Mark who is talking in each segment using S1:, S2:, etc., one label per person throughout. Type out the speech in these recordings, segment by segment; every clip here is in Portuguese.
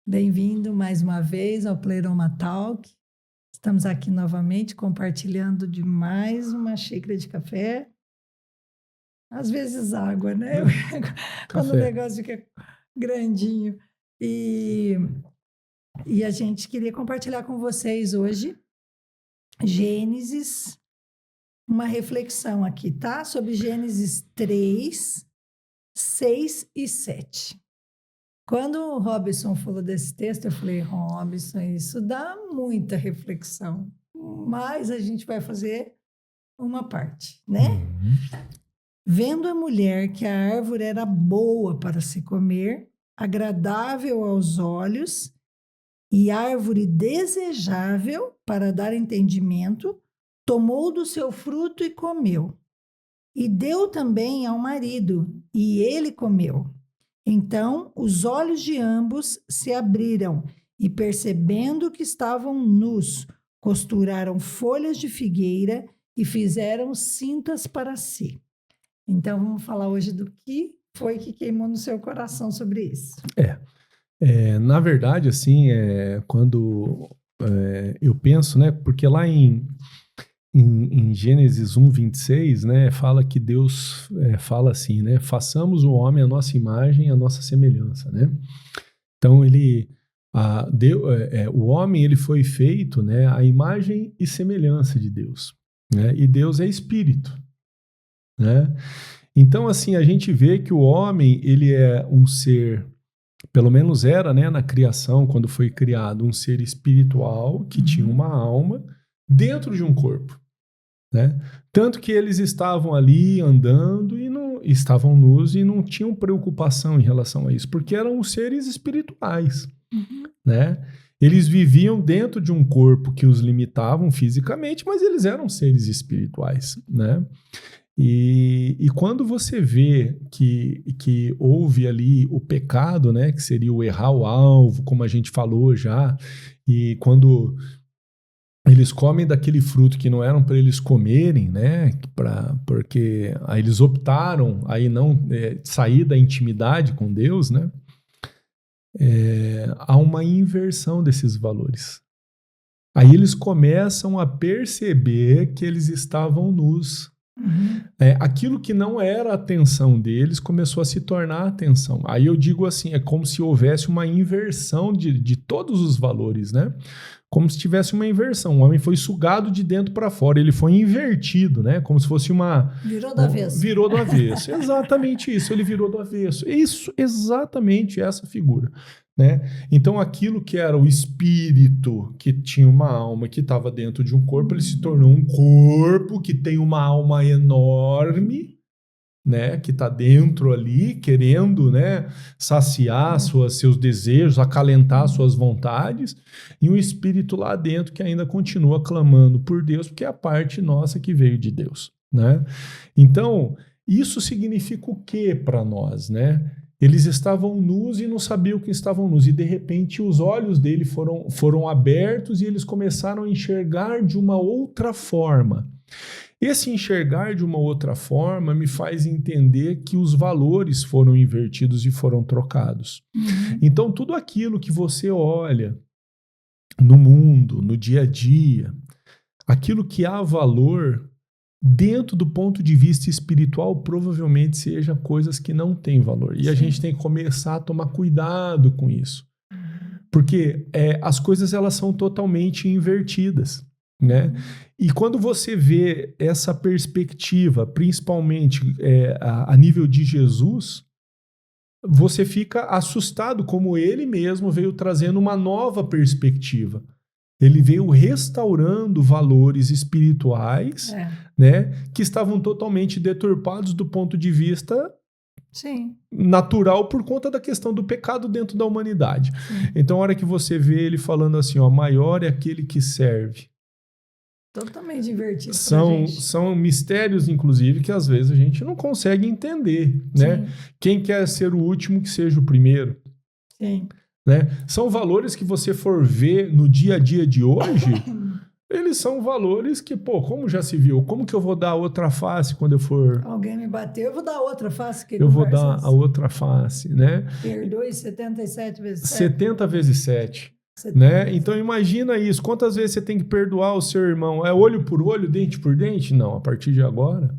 S1: Bem-vindo mais uma vez ao Pleroma Talk. Estamos aqui novamente compartilhando de mais uma xícara de café. Às vezes água, né? Quando o
S2: Café.
S1: negócio fica grandinho. E a gente queria compartilhar com vocês hoje Gênesis, uma reflexão aqui, tá? Sobre Gênesis 3, 6 e 7. Quando o Robson falou desse texto, eu falei, Robson, isso dá muita reflexão, mas a gente vai fazer uma parte, né? Vendo a mulher que a árvore era boa para se comer, agradável aos olhos e árvore desejável para dar entendimento, tomou do seu fruto e comeu. E deu também ao marido, e ele comeu. Então os olhos de ambos se abriram e, percebendo que estavam nus, costuraram folhas de figueira e fizeram cintas para si. Então vamos falar hoje do que foi que queimou no seu coração sobre isso.
S2: Na verdade, assim, quando eu penso, né, porque lá em Gênesis 1:26, né, fala que Deus fala assim, né, façamos o homem à nossa imagem, à nossa semelhança, né? Então o homem ele foi feito, né, à imagem e semelhança de Deus, né? E Deus é espírito, né? Então, assim, a gente vê que o homem ele é um ser, pelo menos era, né, na criação, quando foi criado, um ser espiritual que tinha uma alma dentro de um corpo, né? Tanto que eles estavam ali andando e não estavam nus e não tinham preocupação em relação a isso, porque eram os seres espirituais, né? Eles viviam dentro de um corpo que os limitavam fisicamente, mas eles eram seres espirituais, né? E quando você vê que houve ali o pecado, né, que seria o errar o alvo, como a gente falou já, e quando eles comem daquele fruto que não eram para eles comerem, né, porque aí eles optaram aí não sair da intimidade com Deus, né, há uma inversão desses valores. Aí eles começam a perceber que eles estavam nus. Aquilo que não era a atenção deles começou a se tornar a atenção. Aí eu digo assim, é como se houvesse uma inversão de todos os valores, né? Como se tivesse uma inversão. O homem foi sugado de dentro para fora, ele foi invertido, né? Como se fosse
S1: Virou do avesso.
S2: Virou do avesso. Exatamente isso, ele virou do avesso. Isso, exatamente essa figura. Né? Então aquilo que era o espírito, que tinha uma alma que estava dentro de um corpo, ele se tornou um corpo que tem uma alma enorme, né? Que está dentro ali, querendo, né, saciar seus desejos, acalentar suas vontades, e um espírito lá dentro que ainda continua clamando por Deus, porque é a parte nossa que veio de Deus, né? Então isso significa o que para nós, né? Eles estavam nus e não sabiam que estavam nus. E, de repente, os olhos dele foram abertos e eles começaram a enxergar de uma outra forma. Esse enxergar de uma outra forma me faz entender que os valores foram invertidos e foram trocados. Então, tudo aquilo que você olha no mundo, no dia a dia, aquilo que há valor, dentro do ponto de vista espiritual, provavelmente seja coisas que não têm valor. E a gente tem que começar a tomar cuidado com isso. Porque as coisas elas são totalmente invertidas, né? E quando você vê essa perspectiva, principalmente a nível de Jesus, você fica assustado como ele mesmo veio trazendo uma nova perspectiva. Ele veio restaurando valores espirituais, né, que estavam totalmente deturpados do ponto de vista natural por conta da questão do pecado dentro da humanidade. Então, a hora que você vê ele falando assim, ó, maior é aquele que serve.
S1: Totalmente invertido.
S2: São mistérios, inclusive, que às vezes a gente não consegue entender, né? Quem quer ser o último, que seja o primeiro.
S1: Sim.
S2: Né? São valores que você for ver no dia a dia de hoje, Eles são valores que, pô, como já se viu? Como que eu vou dar outra face quando eu for...
S1: Alguém me bateu, eu vou dar outra face. Que
S2: Eu vou dar
S1: conversas?
S2: a outra face, né?
S1: Perdoe 77 vezes 7.
S2: 70 vezes 7. Né? Então imagina isso. Quantas vezes você tem que perdoar o seu irmão? É olho por olho, dente por dente? Não, a partir de agora.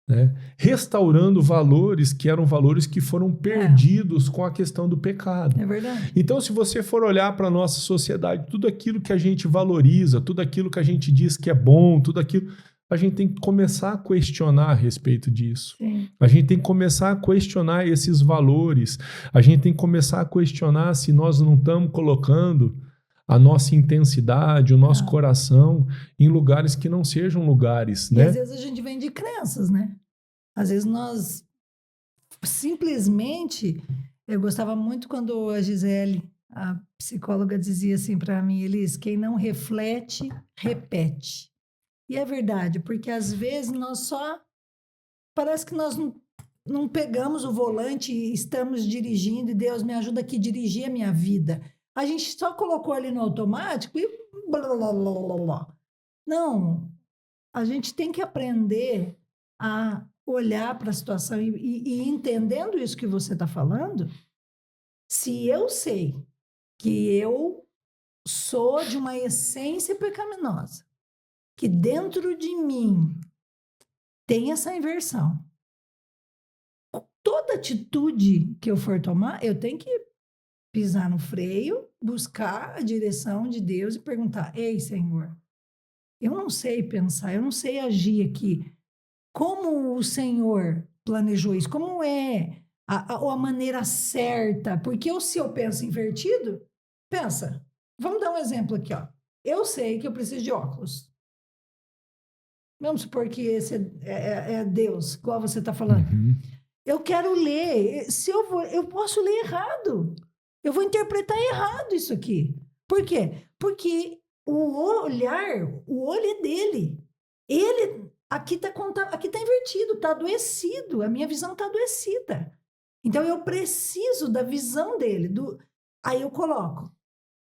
S2: Né? Restaurando valores que eram valores que foram perdidos com a questão do pecado.
S1: É verdade.
S2: Então, se você for olhar para a nossa sociedade, tudo aquilo que a gente valoriza, tudo aquilo que a gente diz que é bom, tudo aquilo, a gente tem que começar a questionar a respeito disso.
S1: Sim.
S2: A gente tem que começar a questionar esses valores. A gente tem que começar a questionar se nós não estamos colocando a nossa intensidade, o nosso coração em lugares que não sejam lugares,
S1: E
S2: né?
S1: às vezes a gente vem de crenças, né? Às vezes nós simplesmente... Eu gostava muito quando a Gisele, a psicóloga, dizia assim para mim, Elis, quem não reflete, repete. E é verdade, porque às vezes nós só... Parece que nós não pegamos o volante e estamos dirigindo e Deus me ajuda aqui a dirigir a minha vida. A gente só colocou ali no automático e... blá, blá, blá, blá, blá. Não, a gente tem que aprender a olhar para a situação e entendendo isso que você está falando, se eu sei que eu sou de uma essência pecaminosa, que dentro de mim tem essa inversão, toda atitude que eu for tomar, eu tenho que pisar no freio, buscar a direção de Deus e perguntar, ei, Senhor, eu não sei pensar, eu não sei agir aqui. Como o Senhor planejou isso? Como é a maneira certa? Porque se eu penso invertido, pensa, vamos dar um exemplo aqui, ó. Eu sei que eu preciso de óculos. Vamos supor que esse é Deus, igual você está falando.
S2: Uhum.
S1: Eu quero ler. Se eu posso ler errado. Eu vou interpretar errado isso aqui. Por quê? Porque o olho é dele. Ele aqui tá invertido, está adoecido. A minha visão está adoecida. Então eu preciso da visão dele. Aí eu coloco.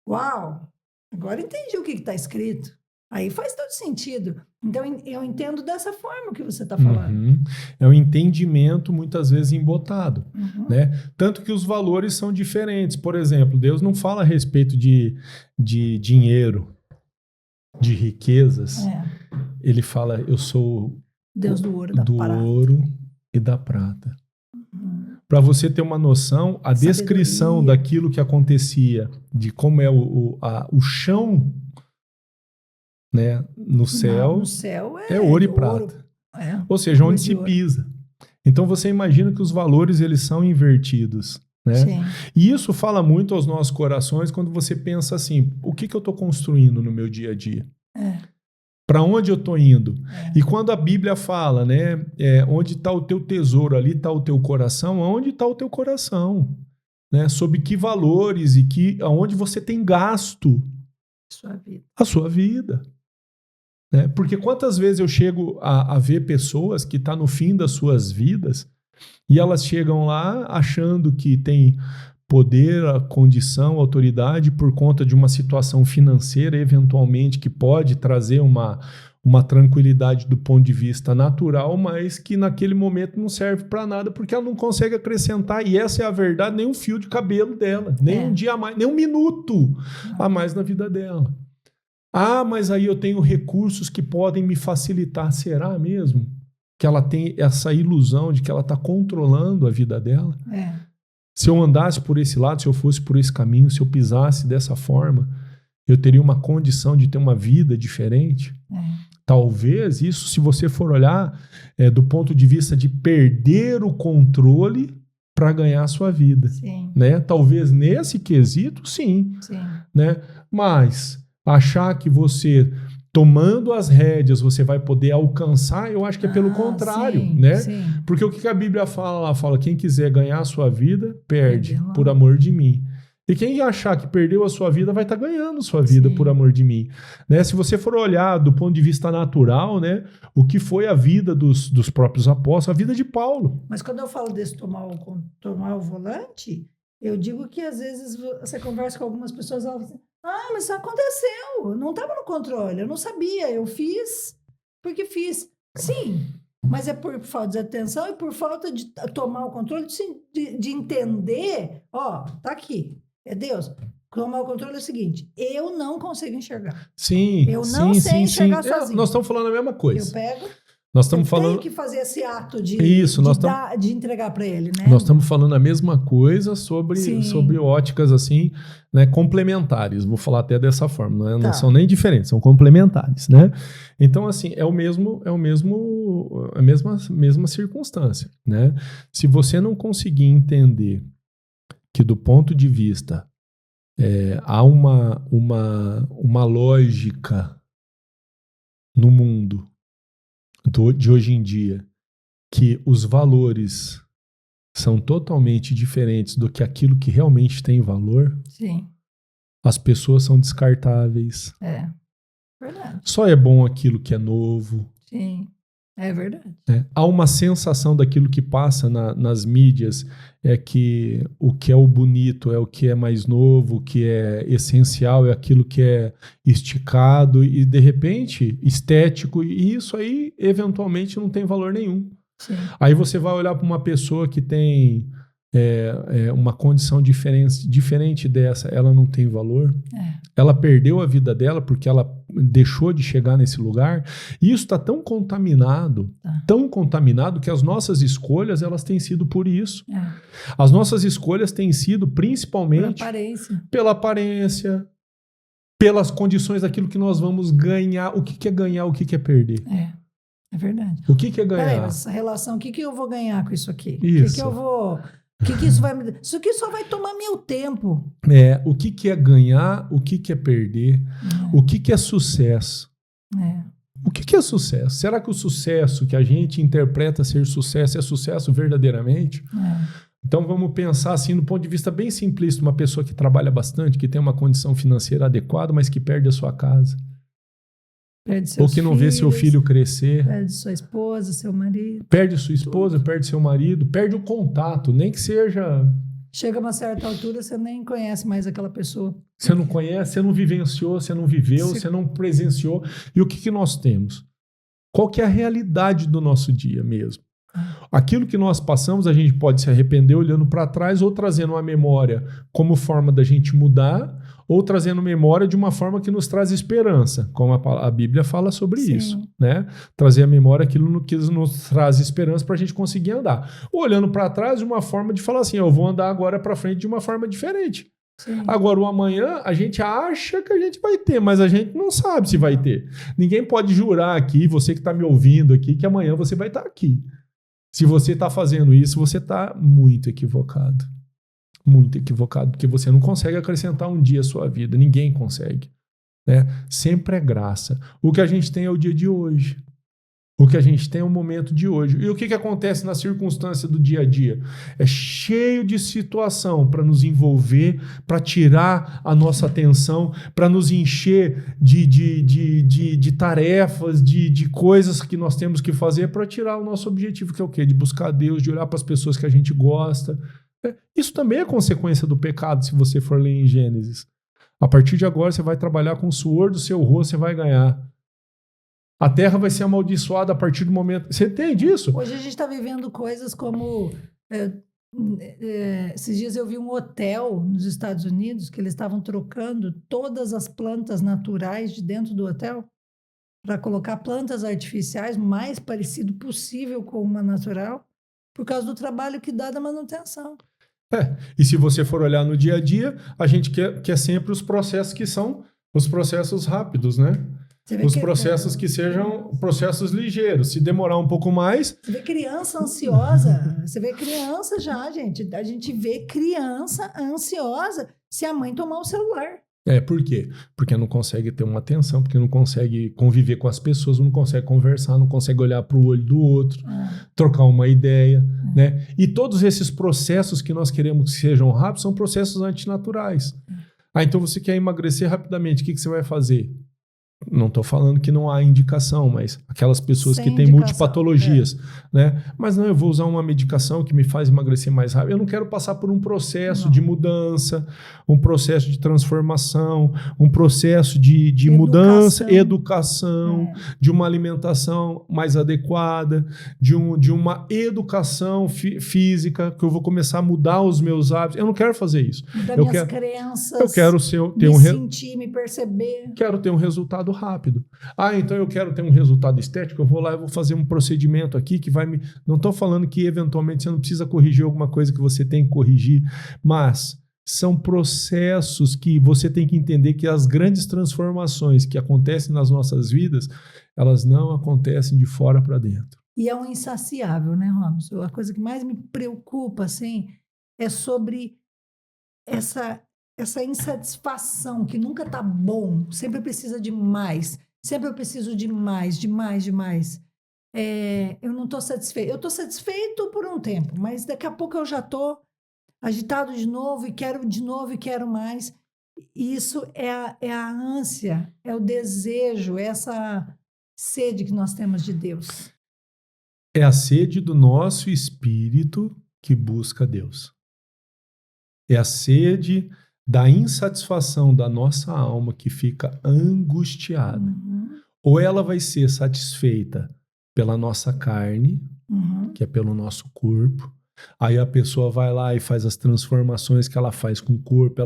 S1: Uau! Agora entendi o que está escrito. Aí faz todo sentido. Então, eu entendo dessa forma que você está falando.
S2: Uhum. É um entendimento, muitas vezes, embotado.
S1: Uhum.
S2: Né? Tanto que os valores são diferentes. Por exemplo, Deus não fala a respeito de dinheiro, de riquezas. Ele fala, eu sou
S1: Deus do ouro,
S2: ouro e da prata.
S1: Uhum.
S2: Para você ter uma noção, a descrição daquilo que acontecia, de como é o chão, né, no céu é ouro e prata. Ou seja, onde se pisa. Então você imagina que os valores eles são invertidos. Né?
S1: Sim.
S2: E isso fala muito aos nossos corações quando você pensa assim, o que eu estou construindo no meu dia a dia? Para onde eu estou indo? E quando a Bíblia fala, né, onde está o teu tesouro, ali está o teu coração, aonde está o teu coração? Né? Sob que valores e aonde você tem gasto a sua vida. Né? Porque quantas vezes eu chego a ver pessoas que estão no fim das suas vidas e elas chegam lá achando que tem poder, a condição, a autoridade por conta de uma situação financeira, eventualmente, que pode trazer uma tranquilidade do ponto de vista natural, mas que naquele momento não serve para nada porque ela não consegue acrescentar, e essa é a verdade, nem um fio de cabelo dela, nem um dia a mais, nem um minuto a mais na vida dela. Ah, mas aí eu tenho recursos que podem me facilitar. Será mesmo? Que ela tem essa ilusão de que ela está controlando a vida dela? Se eu andasse por esse lado, se eu fosse por esse caminho, se eu pisasse dessa forma, eu teria uma condição de ter uma vida diferente? Talvez isso, se você for olhar do ponto de vista de perder o controle para ganhar a sua vida.
S1: Sim.
S2: Né? Talvez nesse quesito, sim. Né? Mas achar que você, tomando as rédeas, você vai poder alcançar, eu acho que é pelo contrário,
S1: sim,
S2: né?
S1: Sim.
S2: Porque o que a Bíblia fala? Ela fala, quem quiser ganhar a sua vida, perde por amor de mim. E quem achar que perdeu a sua vida vai estar ganhando sua vida por amor de mim. Né? Se você for olhar do ponto de vista natural, né, o que foi a vida dos próprios apóstolos, a vida de Paulo.
S1: Mas quando eu falo desse tomar o volante, eu digo que às vezes você conversa com algumas pessoas e elas falam assim, Ah, mas isso aconteceu. Não estava no controle. Eu não sabia. Eu fiz porque fiz. Sim, mas é por falta de atenção e por falta de tomar o controle, de entender. Ó, tá aqui. É Deus. Tomar o controle é o seguinte: eu não consigo enxergar.
S2: Sim,
S1: Eu não sei enxergar sozinho.
S2: Nós estamos falando a mesma
S1: Eu
S2: coisa.
S1: pego.
S2: Nós estamos
S1: Eu
S2: falando.
S1: tenho que fazer esse ato de entregar para ele, né?
S2: Nós estamos falando a mesma coisa
S1: Sim.
S2: sobre óticas assim, né, complementares. Vou falar até dessa forma, né?
S1: Tá.
S2: Não são nem diferentes, são complementares, né? Então, assim, é a mesma circunstância, né? Se você não conseguir entender que do ponto de vista há uma lógica no mundo de hoje em dia, que os valores são totalmente diferentes do que aquilo que realmente tem valor,
S1: Sim.
S2: as pessoas são descartáveis.
S1: É verdade.
S2: Só é bom aquilo que é novo.
S1: Sim, é verdade.
S2: Né? Há uma sensação daquilo que passa nas mídias, é que o que é o bonito é o que é mais novo, o que é essencial é aquilo que é esticado e, de repente, estético, e isso aí, eventualmente, não tem valor nenhum.
S1: Sim.
S2: Aí você vai olhar para uma pessoa que tem uma condição diferente dessa, ela não tem valor. Ela perdeu a vida dela porque ela deixou de chegar nesse lugar. E isso está tão contaminado que as nossas escolhas elas têm sido por isso. As nossas escolhas têm sido principalmente pela aparência, pelas condições daquilo que nós vamos ganhar. O que é ganhar, o que é perder?
S1: É verdade.
S2: O que é ganhar?
S1: Peraí, essa relação, o que eu vou ganhar com isso aqui?
S2: Isso.
S1: O que eu vou... que isso vai me dar? Isso aqui só vai tomar meu tempo.
S2: O que é ganhar, o que é perder, o que é sucesso. O que é sucesso? Será que o sucesso que a gente interpreta ser sucesso é sucesso verdadeiramente? Então vamos pensar assim, no ponto de vista bem simplista, uma pessoa que trabalha bastante, que tem uma condição financeira adequada, mas que perde a sua casa. Ou que não vê seu filho crescer.
S1: Perde sua esposa, seu marido.
S2: Perde sua esposa, perde seu marido, perde o contato, nem que seja...
S1: Chega a uma certa altura, você nem conhece mais aquela pessoa.
S2: Você não conhece, você não vivenciou, você não viveu, você não presenciou. E o que nós temos? Qual que é a realidade do nosso dia mesmo? Aquilo que nós passamos, a gente pode se arrepender olhando para trás ou trazendo uma memória como forma da gente mudar, ou trazendo memória de uma forma que nos traz esperança, como a Bíblia fala sobre isso, né? Trazer a memória aquilo que nos traz esperança para a gente conseguir andar. Ou olhando para trás de uma forma de falar assim, eu vou andar agora para frente de uma forma diferente. Agora, o amanhã, a gente acha que a gente vai ter, mas a gente não sabe se vai ter. Ninguém pode jurar aqui, você que está me ouvindo aqui, que amanhã você vai estar aqui. Se você está fazendo isso, você está muito equivocado. Muito equivocado, porque você não consegue acrescentar um dia à sua vida. Ninguém consegue. Né? Sempre é graça. O que a gente tem é o dia de hoje. O que a gente tem é o momento de hoje. E o que acontece na circunstância do dia a dia? É cheio de situação para nos envolver, para tirar a nossa atenção, para nos encher de tarefas, de coisas que nós temos que fazer para tirar o nosso objetivo, que é o quê? De buscar Deus, de olhar para as pessoas que a gente gosta. Isso também é consequência do pecado, se você for ler em Gênesis. A partir de agora, você vai trabalhar com o suor do seu rosto, você vai ganhar. A terra vai ser amaldiçoada a partir do momento... Você entende isso?
S1: Hoje a gente está vivendo coisas como... esses dias eu vi um hotel nos Estados Unidos que eles estavam trocando todas as plantas naturais de dentro do hotel para colocar plantas artificiais o mais parecido possível com uma natural por causa do trabalho que dá da manutenção.
S2: E se você for olhar no dia a dia, a gente quer sempre os processos que são os processos rápidos, né? Os processos que sejam processos ligeiros. Se demorar um pouco mais...
S1: Você vê criança ansiosa. Você vê criança já, gente. A gente vê criança ansiosa se a mãe tomar o celular.
S2: Por quê? Porque não consegue ter uma atenção, porque não consegue conviver com as pessoas, não consegue conversar, não consegue olhar para o olho do outro, trocar uma ideia, né? E todos esses processos que nós queremos que sejam rápidos são processos antinaturais. Então você quer emagrecer rapidamente, o que você vai fazer? Não estou falando que não há indicação, mas aquelas pessoas
S1: Sem
S2: que têm
S1: indicação,
S2: multipatologias, né? Mas não, eu vou usar uma medicação que me faz emagrecer mais rápido. Eu não quero passar por um processo de mudança, um processo de transformação, um processo de mudança, educação, de uma alimentação mais adequada, de uma educação física, que eu vou começar a mudar os meus hábitos. Eu não quero fazer isso.
S1: Mudar
S2: Eu
S1: minhas
S2: quero,
S1: crenças,
S2: eu quero ter
S1: sentir, me perceber.
S2: Quero ter um resultado rápido. Então eu quero ter um resultado estético, eu vou lá e vou fazer um procedimento aqui que vai me... Não estou falando que eventualmente você não precisa corrigir alguma coisa que você tem que corrigir, mas são processos que você tem que entender que as grandes transformações que acontecem nas nossas vidas, elas não acontecem de fora para dentro.
S1: E é um insaciável, né, Robson? A coisa que mais me preocupa, assim, é sobre essa insatisfação, que nunca tá bom, sempre precisa de mais, sempre eu preciso de mais, de mais, de mais. Eu não estou satisfeito. Eu estou satisfeito por um tempo, mas daqui a pouco eu já estou agitado de novo e quero mais. E isso é a ânsia, é o desejo, é essa sede que nós temos de Deus.
S2: É a sede do nosso espírito que busca Deus. É a sede da insatisfação da nossa alma que fica angustiada. Ou ela vai ser satisfeita pela nossa carne, que é pelo nosso corpo. Aí a pessoa vai lá e faz as transformações que ela faz com o corpo,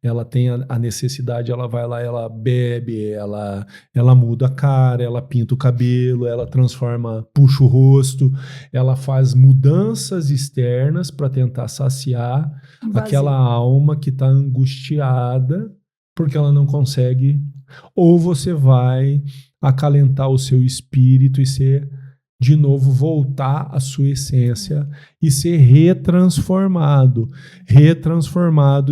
S2: ela tem a necessidade, ela vai lá, ela bebe, ela muda a cara, ela pinta o cabelo, ela transforma, puxa o rosto, ela faz mudanças externas para tentar saciar aquela alma que está angustiada porque ela não consegue. Ou você vai acalentar o seu espírito e ser... de novo, voltar à sua essência e ser retransformado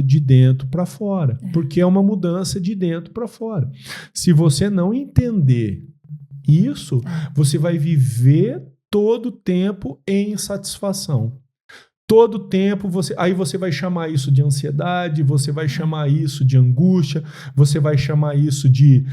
S2: de dentro para fora, porque é uma mudança de dentro para fora. Se você não entender isso, você vai viver todo o tempo em insatisfação. Todo o tempo, aí você vai chamar isso de ansiedade, você vai chamar isso de angústia, você vai chamar isso de...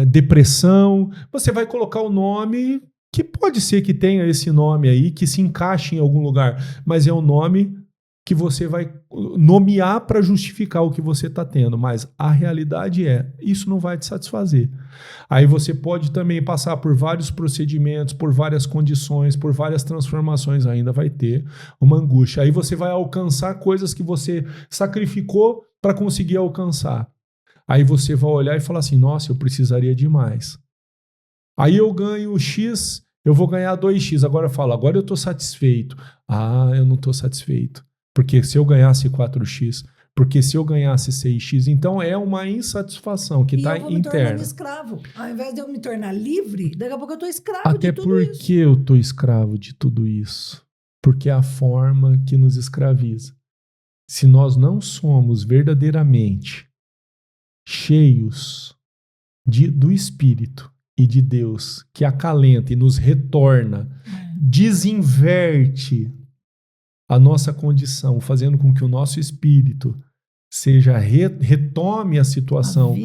S2: depressão, você vai colocar o nome que pode ser que tenha esse nome aí, que se encaixe em algum lugar, mas é o nome que você vai nomear para justificar o que você está tendo, mas a realidade isso não vai te satisfazer. Aí você pode também passar por vários procedimentos, por várias condições, por várias transformações, ainda vai ter uma angústia. Aí você vai alcançar coisas que você sacrificou para conseguir alcançar. Aí você vai olhar e falar assim, nossa, eu precisaria de mais. Aí eu ganho X, eu vou ganhar 2X. Agora eu falo, agora eu estou satisfeito. Eu não estou satisfeito. Porque se eu ganhasse 4X, porque se eu ganhasse 6X, então é uma insatisfação que está interna. E eu vou me tornando
S1: escravo. Ao invés de eu me tornar livre, daqui a pouco eu estou escravo de tudo isso.
S2: Até porque eu estou escravo de tudo isso. Porque é a forma que nos escraviza. Se nós não somos verdadeiramente cheios do Espírito e de Deus, que acalenta e nos retorna, desinverte a nossa condição, fazendo com que o nosso espírito retome a situação,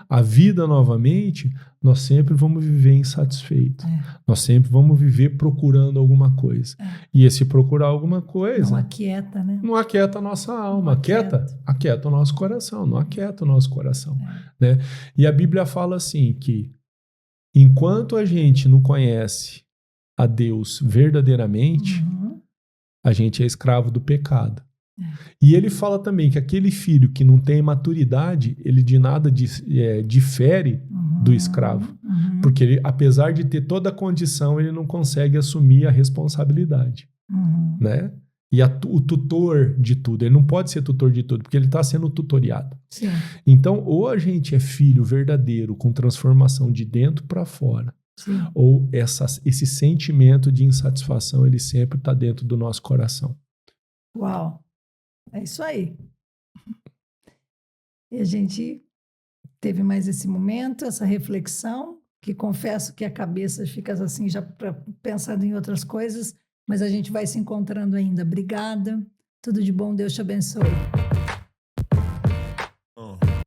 S2: a vida novamente, nós sempre vamos viver insatisfeitos. Nós sempre vamos viver procurando alguma coisa. E esse procurar alguma coisa...
S1: Não aquieta, né?
S2: Não aquieta a nossa alma. Aquieta o nosso coração. Não aquieta o nosso coração. Né? E a Bíblia fala assim, que enquanto a gente não conhece a Deus verdadeiramente, a gente é escravo do pecado. E ele fala também que aquele filho que não tem maturidade, ele de nada difere do escravo. Porque ele, apesar de ter toda a condição, ele não consegue assumir a responsabilidade. Né? E o tutor de tudo, ele não pode ser tutor de tudo, porque ele está sendo tutoriado.
S1: Sim.
S2: Então, ou a gente é filho verdadeiro, com transformação de dentro para fora, sim, ou esse sentimento de insatisfação, ele sempre está dentro do nosso coração.
S1: Uau! É isso aí. E a gente teve mais esse momento, essa reflexão, que confesso que a cabeça fica assim já pensando em outras coisas, mas a gente vai se encontrando ainda. Obrigada. Tudo de bom. Deus te abençoe.